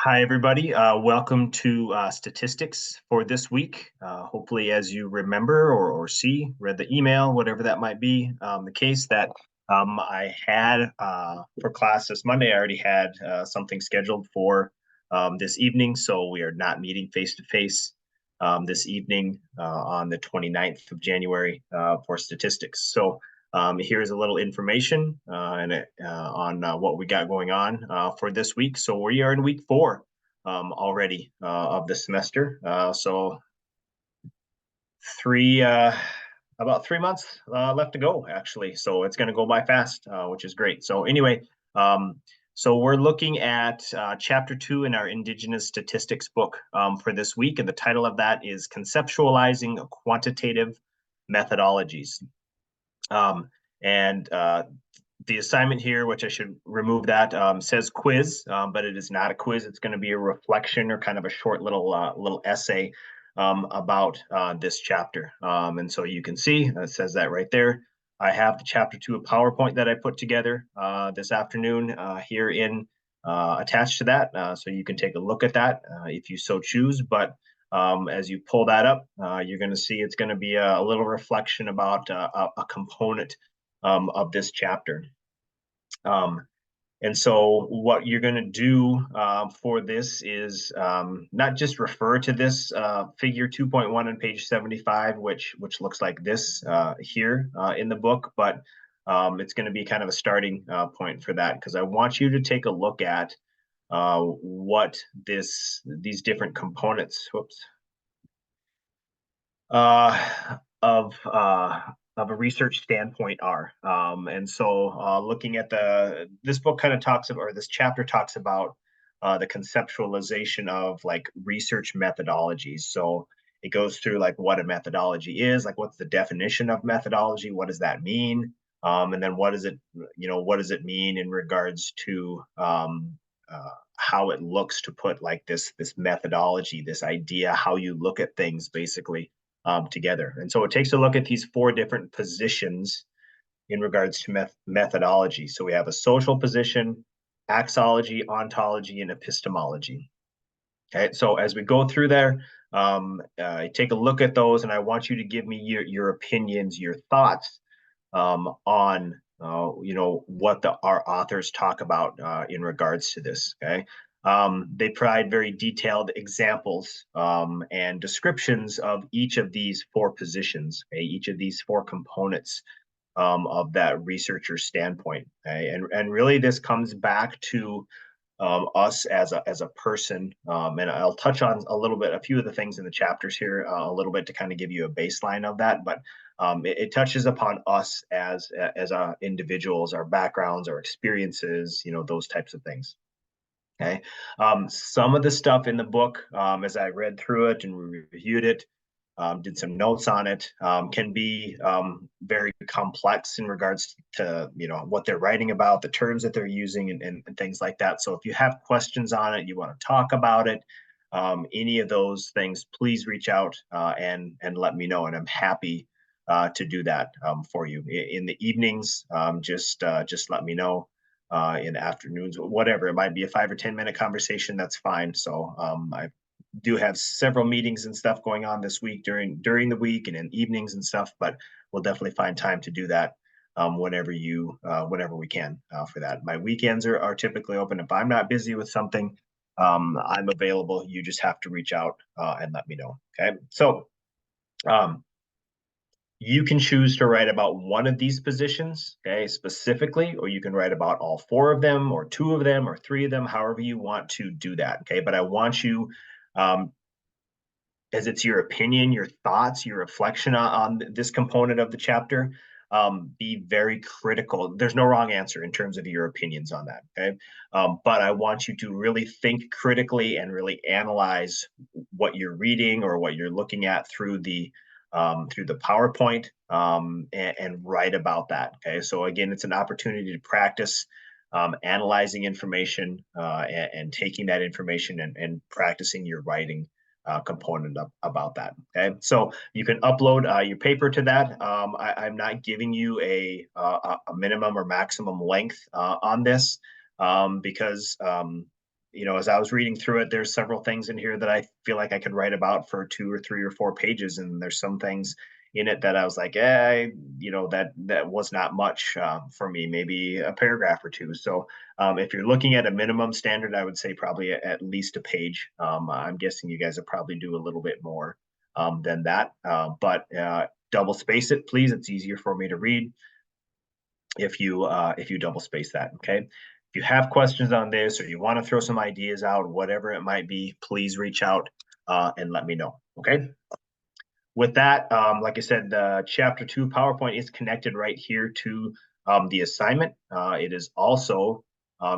Hi, everybody. Welcome to statistics for this week. Hopefully, as you remember or see, read the email, whatever that might be, the case that I had for class this Monday. I already had something scheduled for this evening, so we are not meeting face to face this evening on the 29th of January for statistics. So here's a little information on what we got going on for this week. So we are in week 4 already of the semester. So three about 3 months left to go, actually. So it's going to go by fast, which is great. So anyway, so we're looking at chapter 2 in our Indigenous Statistics book for this week, and the title of that is Conceptualizing Quantitative Methodologies. And the assignment here, which I should remove that, says quiz, but it is not a quiz. It's going to be a reflection or kind of a short little essay about this chapter. And so you can see it says that right there. I have the chapter 2 of PowerPoint that I put together this afternoon here in attached to that, so you can take a look at that if you so choose. But as you pull that up, you're going to see it's going to be a little reflection about a component of this chapter. And so what you're going to do for this is not just refer to this figure 2.1 on page 75, which looks like this here in the book, but it's going to be kind of a starting point for that, because I want you to take a look at what these different components, of a research standpoint are. And so looking at this book kind of talks about, or this chapter talks about the conceptualization of like research methodologies. So it goes through like what a methodology is, like what's the definition of methodology, what does that mean? And then what does it mean in regards to how it looks to put like this methodology, this idea, how you look at things basically together. And so it takes a look at these 4 different positions in regards to methodology. So we have a social position, axology, ontology, and epistemology. Okay, so as we go through there, take a look at those, and I want you to give me your opinions, your thoughts on what our authors talk about in regards to this. Okay, they provide very detailed examples and descriptions of each of these 4 positions, okay? Each of these 4 components of that researcher standpoint. Okay? And really this comes back to us as a person, and I'll touch on a few of the things in the chapters here a little bit to kind of give you a baseline of that, but it touches upon us as individuals, our backgrounds, our experiences, those types of things. Okay. Some of the stuff in the book, as I read through it and reviewed it, did some notes on it, can be very complex in regards to what they're writing about, the terms that they're using, and things like that. So if you have questions on it, you want to talk about it, any of those things, please reach out and let me know, and I'm happy to do that for you in the evenings. Just let me know in the afternoons, whatever. It might be a 5 or 10 minute conversation. That's fine. So I do have several meetings and stuff going on this week during the week and in evenings and stuff, but we'll definitely find time to do that whenever we can for that. My weekends are typically open. If I'm not busy with something, I'm available. You just have to reach out and let me know. Okay. So you can choose to write about one of these positions, okay, specifically, or you can write about all 4 of them, or 2 of them, or 3 of them, however you want to do that, okay? But I want you, as it's your opinion, your thoughts, your reflection on this component of the chapter, be very critical. There's no wrong answer in terms of your opinions on that, okay? But I want you to really think critically and really analyze what you're reading or what you're looking at through the PowerPoint, and write about that. Okay, so again, it's an opportunity to practice analyzing information and taking that information and practicing your writing component about that. Okay, so you can upload your paper to that. I'm not giving you a minimum or maximum length on this because as I was reading through it, there's several things in here that I feel like I could write about for 2 or 3 or 4 pages, and there's some things in it that I was like, that was not much for me, maybe a paragraph or two. So if you're looking at a minimum standard, I would say probably at least a page. I'm guessing you guys will probably do a little bit more than that, but double space it, please. It's easier for me to read if you double space that. Okay. If you have questions on this, or you want to throw some ideas out, whatever it might be, please reach out and let me know. Okay. With that, like I said, chapter 2 PowerPoint is connected right here to the assignment. It is also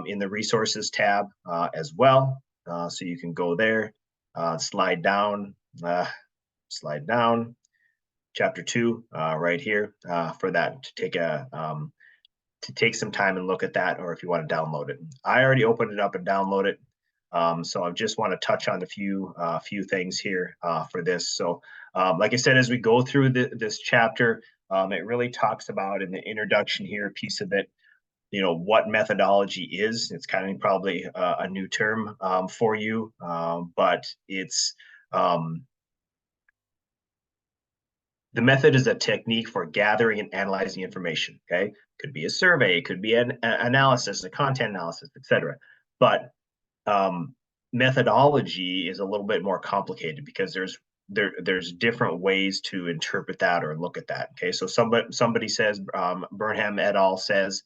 in the resources tab as well. So you can go there, slide down, chapter 2 right here for that to take some time and look at that, or if you want to download it. I already opened it up and download it. So I just want to touch on a few things here for this. So like I said, as we go through this chapter, it really talks about in the introduction here, a piece of it, what methodology is. It's kind of probably a new term for you, but it's the method is a technique for gathering and analyzing information. Okay, could be a survey, it could be an analysis, a content analysis, etc. But methodology is a little bit more complicated because there's different ways to interpret that or look at that. Okay, so somebody says, Burnham et al. Says,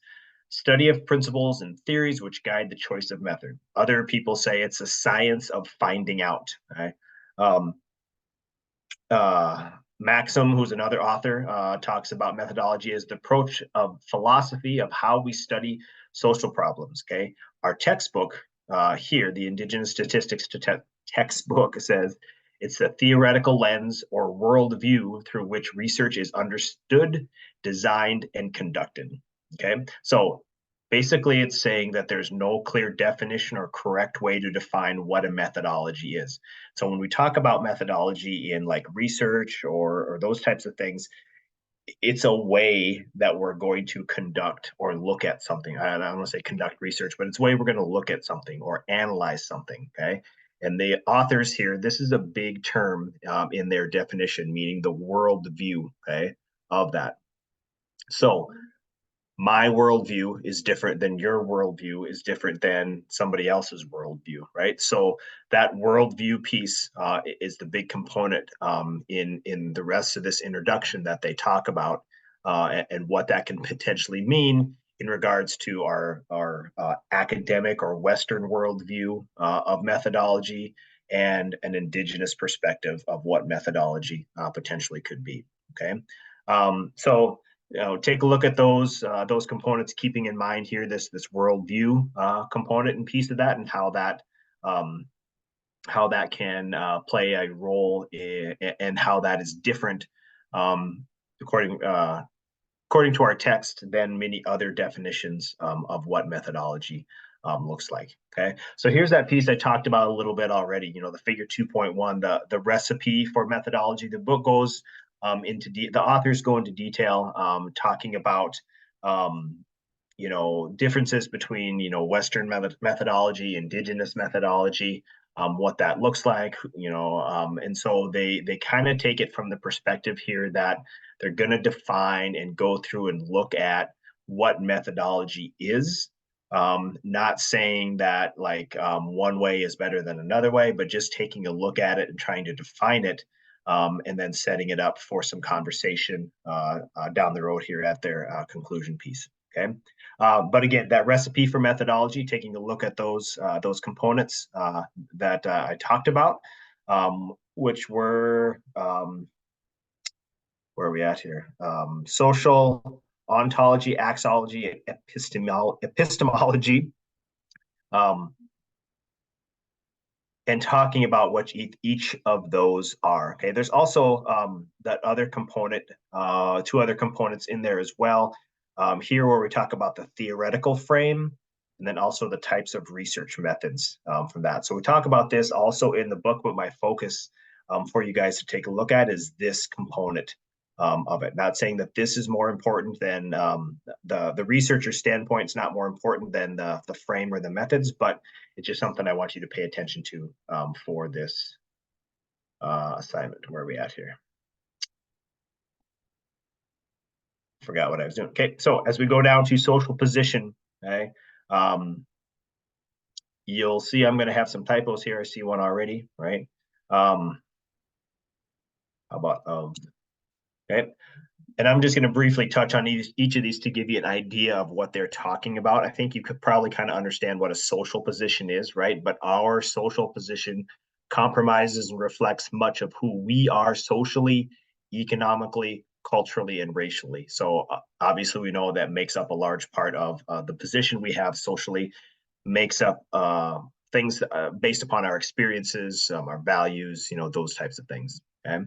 study of principles and theories which guide the choice of method. Other people say it's a science of finding out. Okay. Maxim, who's another author, talks about methodology as the approach of philosophy of how we study social problems. Okay, our textbook here, the Indigenous Statistics textbook, says it's a theoretical lens or worldview through which research is understood, designed, and conducted. Okay, so basically it's saying that there's no clear definition or correct way to define what a methodology is. So when we talk about methodology in like research or those types of things, it's a way that we're going to conduct or look at something. I don't want to say conduct research, but it's a way we're going to look at something or analyze something. Okay. And the authors here, this is a big term in their definition, meaning the world view, okay, of that. So my worldview is different than your worldview is different than somebody else's worldview, right? So that worldview piece is the big component in the rest of this introduction that they talk about and what that can potentially mean in regards to our academic or Western worldview of methodology and an Indigenous perspective of what methodology potentially could be. Okay, so take a look at those components, keeping in mind here this worldview component and piece of that, and how that can play a role and how that is different according to our text than many other definitions of what methodology looks like. Okay, so here's that piece I talked about a little bit already. The figure 2.1, the recipe for methodology. The book goes the authors go into detail talking about differences between Western methodology, Indigenous methodology, what that looks like, and so they kind of take it from the perspective here that they're going to define and go through and look at what methodology is. Not saying that like one way is better than another way, but just taking a look at it and trying to define it, and then setting it up for some conversation down the road here at their conclusion piece. Okay, but again, that recipe for methodology, taking a look at those components that I talked about, which were where are we at here? Social, ontology, axology, epistemology. And talking about what each of those are. Okay, there's also that other component, two other components in there as well. Here where we talk about the theoretical frame, and then also the types of research methods from that. So we talk about this also in the book, but my focus for you guys to take a look at is this component of it. Not saying that this is more important than the researcher's standpoint is not more important than the frame or the methods, but it's just something I want you to pay attention to for this assignment. Where are we at here? Forgot what I was doing. Okay, so as we go down to social position, okay, you'll see I'm going to have some typos here. I see one already, right? How about okay? And I'm just going to briefly touch on each of these to give you an idea of what they're talking about. I think you could probably kind of understand what a social position is, right? But our social position compromises and reflects much of who we are socially, economically, culturally, and racially. So obviously, we know that makes up a large part of the position we have socially, makes up things based upon our experiences, our values, those types of things. Okay.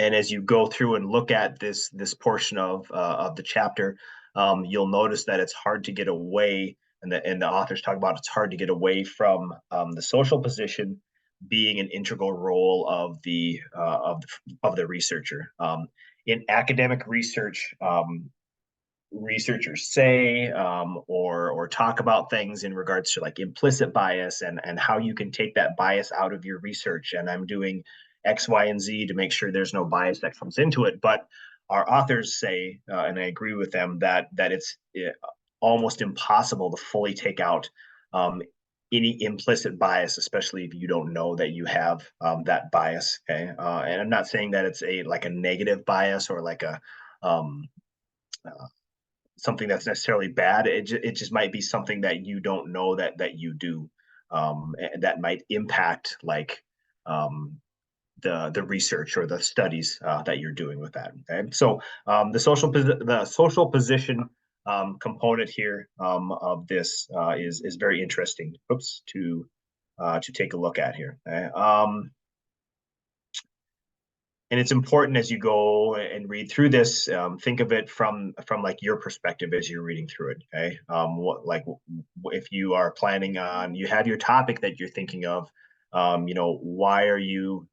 And as you go through and look at this portion of the chapter, you'll notice that it's hard to get away, and the authors talk about it's hard to get away from the social position being an integral role of the researcher. In academic research, researchers say or talk about things in regards to like implicit bias and how you can take that bias out of your research. And I'm doing X, Y, and Z to make sure there's no bias that comes into it. But our authors say, and I agree with them, that it's almost impossible to fully take out any implicit bias, especially if you don't know that you have that bias. Okay, and I'm not saying that it's like a negative bias or like a something that's necessarily bad. It just might be something that you don't know that you do, and that might impact like the research or the studies that you're doing with that. Okay, so the social position component here of this is very interesting. Oops, to take a look at here. Okay? And it's important as you go and read through this, think of it from like your perspective as you're reading through it. Okay, if you are planning on, you have your topic that you're thinking of, why are you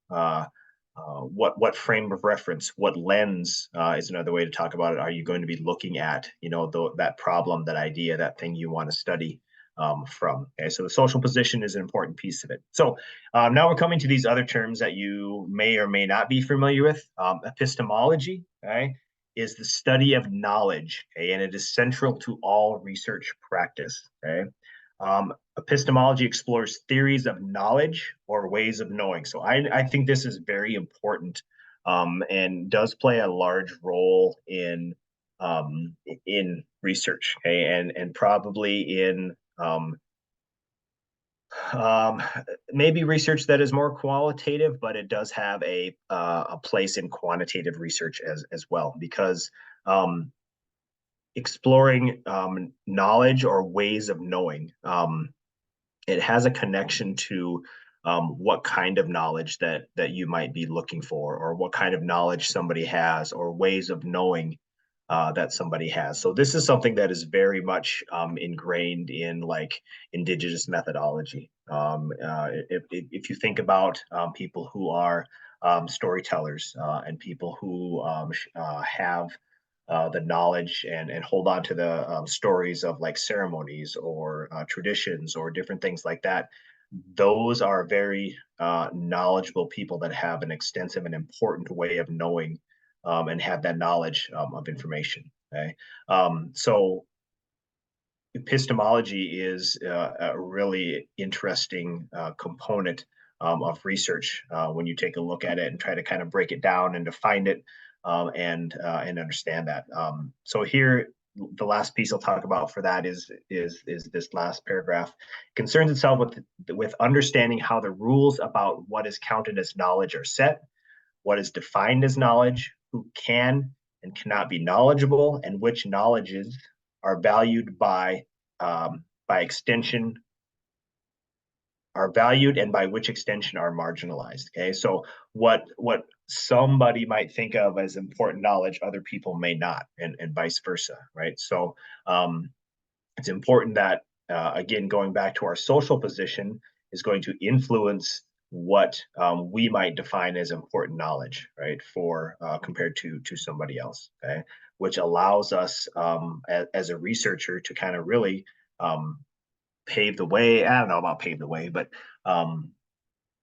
what frame of reference, what lens is another way to talk about it, are you going to be looking at, that problem, that idea, that thing you want to study from. Okay, so the social position is an important piece of it. So now we're coming to these other terms that you may or may not be familiar with. Epistemology, okay, is the study of knowledge, okay, and it is central to all research practice. Okay, epistemology explores theories of knowledge or ways of knowing. So I think this is very important and does play a large role in research, okay, and probably in um, maybe research that is more qualitative, but it does have a place in quantitative research as well, because exploring knowledge or ways of knowing, it has a connection to what kind of knowledge that you might be looking for, or what kind of knowledge somebody has, or ways of knowing that somebody has. So this is something that is very much ingrained in like indigenous methodology. If you think about people who are storytellers and people who have the knowledge and hold on to the stories of like ceremonies or traditions or different things like that, those are very knowledgeable people that have an extensive and important way of knowing and have that knowledge of information. Okay, so epistemology is a really interesting component of research when you take a look at it and try to kind of break it down and define it and understand that. So here, the last piece I'll talk about for that is this last paragraph. It concerns itself with understanding how the rules about what is counted as knowledge are set, what is defined as knowledge, who can and cannot be knowledgeable, and which knowledges are valued by extension, are valued, and by which extension are marginalized. Okay, so what somebody might think of as important knowledge, other people may not, and vice versa, right? So it's important that again, going back to our social position, is going to influence what we might define as important knowledge, right, for compared to somebody else, okay, which allows us as a researcher to kind of really pave the way. I don't know about pave the way, but um,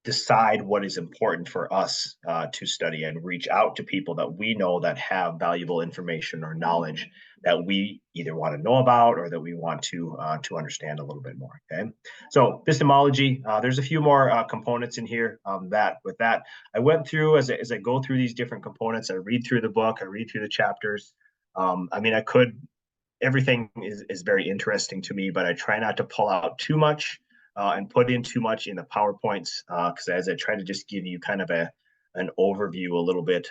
decide what is important for us to study and reach out to people that we know that have valuable information or knowledge that we either want to know about or that we want to understand a little bit more. Okay, so epistemology. There's a few more components in here. That with that, I went through as I go through these different components. I read through the book. I read through the chapters. I mean, I could everything is very interesting to me, but I try not to pull out too much and put in too much in the PowerPoints because as I try to just give you kind of an overview a little bit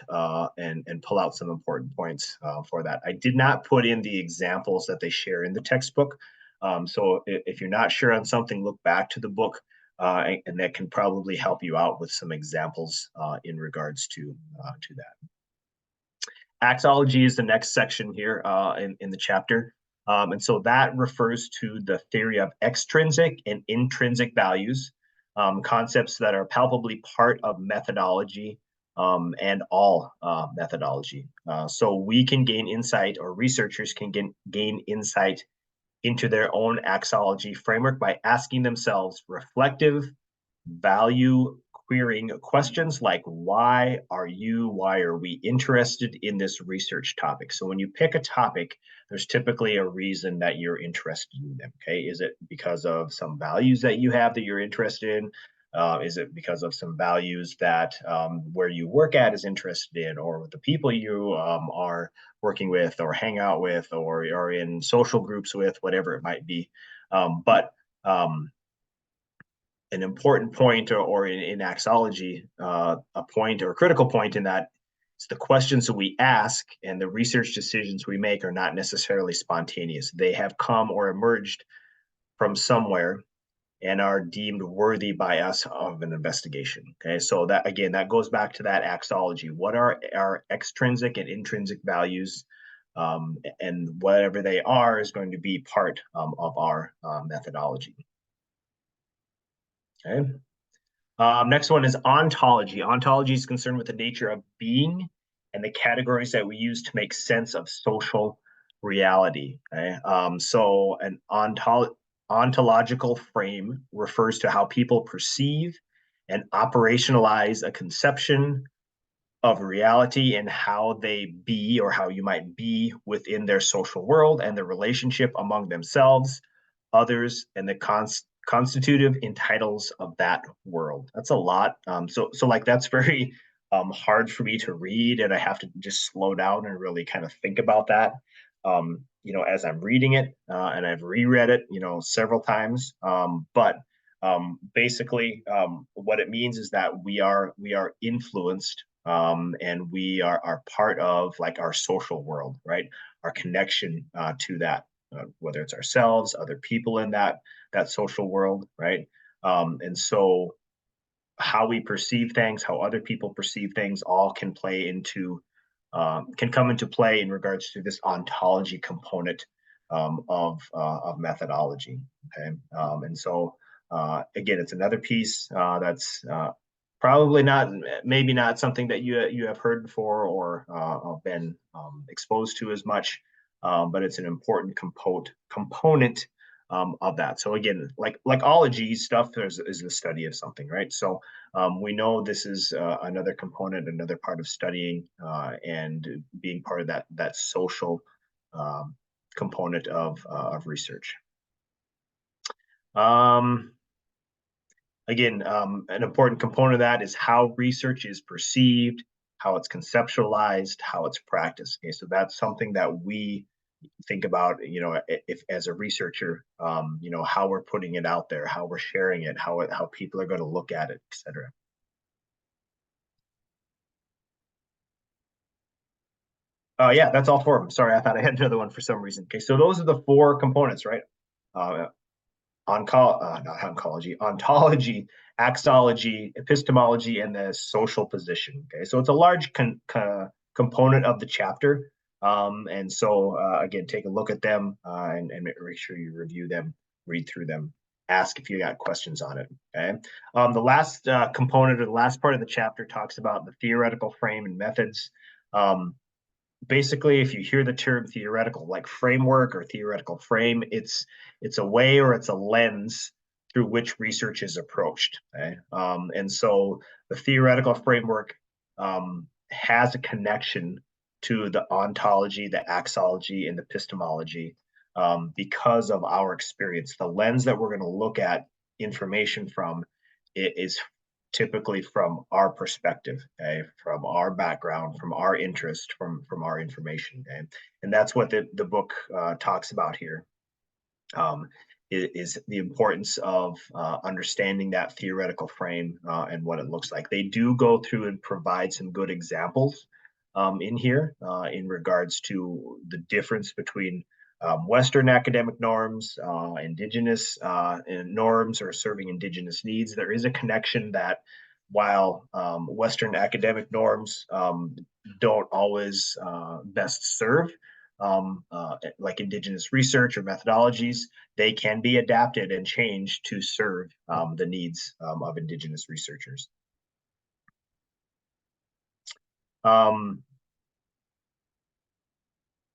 and pull out some important points for that. I did not put in the examples that they share in the textbook. So if you're not sure on something, look back to the book and that can probably help you out with some examples in regards to that. Axology is the next section here in the chapter. And so that refers to the theory of extrinsic and intrinsic values, concepts that are palpably part of methodology and all methodology. So we can gain insight, or researchers can gain insight into their own axology framework by asking themselves reflective, value querying questions like why are we interested in this research topic? So when you pick a topic, there's typically a reason that you're interested in them. Okay, is it because of some values that you have that you're interested in? Is it because of some values that where you work at is interested in, or the people you are working with, or hang out with, or are in social groups with, whatever it might be? But an important point or in axology, a point or a critical point in that it's the questions that we ask and the research decisions we make are not necessarily spontaneous. They have come or emerged from somewhere and are deemed worthy by us of an investigation. Okay, so that again, that goes back to that axology. What are our extrinsic and intrinsic values? And whatever they are is going to be part of our methodology. Okay. Next one is ontology. Ontology is concerned with the nature of being and the categories that we use to make sense of social reality. Okay? So an ontological frame refers to how people perceive and operationalize a conception of reality and how they be or how you might be within their social world and the relationship among themselves, others, and the constitutive entitles of that world. That's a lot. So like that's very hard for me to read, and I have to just slow down and really kind of think about that. As I'm reading it, and I've reread it, several times. But basically, what it means is that we are influenced and we are part of like our social world, right? Our connection to that, whether it's ourselves, other people in that social world, right? And so how we perceive things, how other people perceive things, all can come into play in regards to this ontology component of methodology. Okay, and so again, it's another piece that's probably not, maybe not something that you have heard before or been exposed to as much, but it's an important component of that. So again, like ology stuff is the study of something, right? So we know this is another component, another part of studying and being part of that social component of research. Again, an important component of that is how research is perceived, how it's conceptualized, how it's practiced. Okay, so that's something that we think about, if as a researcher, how we're putting it out there, how we're sharing it, how people are going to look at it, etc. Yeah, that's all four of them. Sorry, I thought I had another one for some reason. Okay, so those are the four components, right? Uh, not oncology, ontology, axology, epistemology, and the social position. Okay, so it's a large component of the chapter. And so again, take a look at them and make sure you review them, read through them. ask if you got questions on it. Okay. The last component or the last part of the chapter talks about the theoretical frame and methods. Basically, if you hear the term theoretical, like framework or theoretical frame, it's a way or it's a lens through which research is approached. Okay? And so the theoretical framework has a connection to the ontology, the axology, and the epistemology because of our experience. The lens that we're going to look at information from is typically from our perspective, okay, from our background, from our interest, from our information, okay? And that's what the book talks about here. Is the importance of understanding that theoretical frame and what it looks like. They do go through and provide some good examples in here in regards to the difference between Western academic norms, Indigenous norms, or serving Indigenous needs. There is a connection that while Western academic norms don't always best serve like Indigenous research or methodologies, they can be adapted and changed to serve the needs of Indigenous researchers.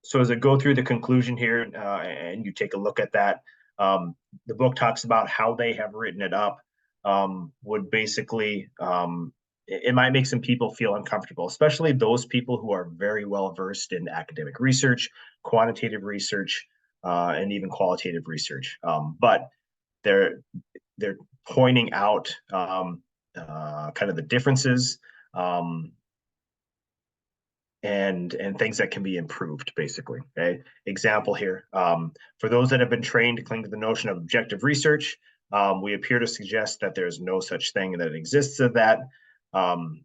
So as I go through the conclusion here and you take a look at that, the book talks about how they have written it up would basically, it might make some people feel uncomfortable, especially those people who are very well versed in academic research, quantitative research, and even qualitative research. But they're pointing out kind of the differences and things that can be improved, basically. Okay. Example here, for those that have been trained to cling to the notion of objective research, we appear to suggest that there's no such thing that exists of that. Some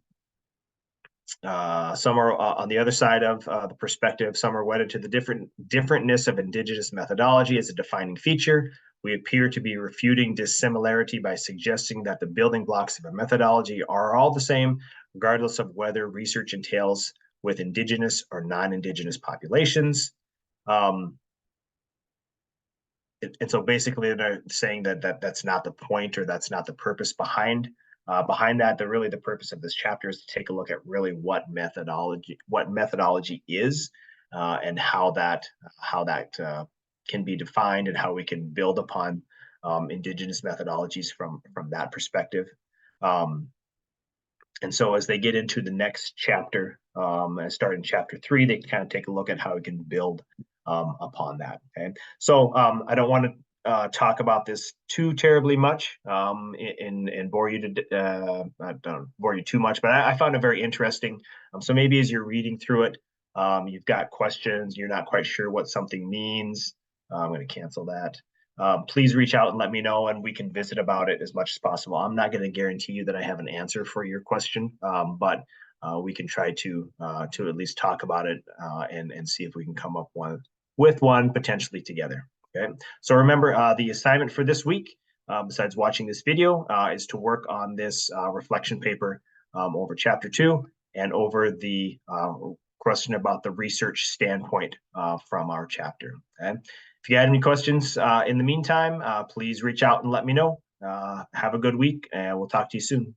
are on the other side of the perspective. Some are wedded to the differentness of Indigenous methodology as a defining feature. We appear to be refuting dissimilarity by suggesting that the building blocks of a methodology are all the same, regardless of whether research entails with Indigenous or non-Indigenous populations. And so basically they're saying that that's not the point, or that's not the purpose behind that. Really the purpose of this chapter is to take a look at really what methodology is and how that can be defined, and how we can build upon Indigenous methodologies from that perspective. And so as they get into the next chapter, and start in chapter 3, they kind of take a look at how we can build upon that. Okay, so I don't want to talk about this too terribly much and bore you to I don't bore you too much, but I found it very interesting. So maybe as you're reading through it, you've got questions, you're not quite sure what something means. I'm going to cancel that. Please reach out and let me know, and we can visit about it as much as possible. I'm not going to guarantee you that I have an answer for your question, but we can try to at least talk about it and see if we can come up with one potentially together. Okay. So remember, the assignment for this week, besides watching this video, is to work on this reflection paper over chapter 2 and over the question about the research standpoint from our chapter. Okay. If you had any questions in the meantime, please reach out and let me know. Have a good week, and we'll talk to you soon.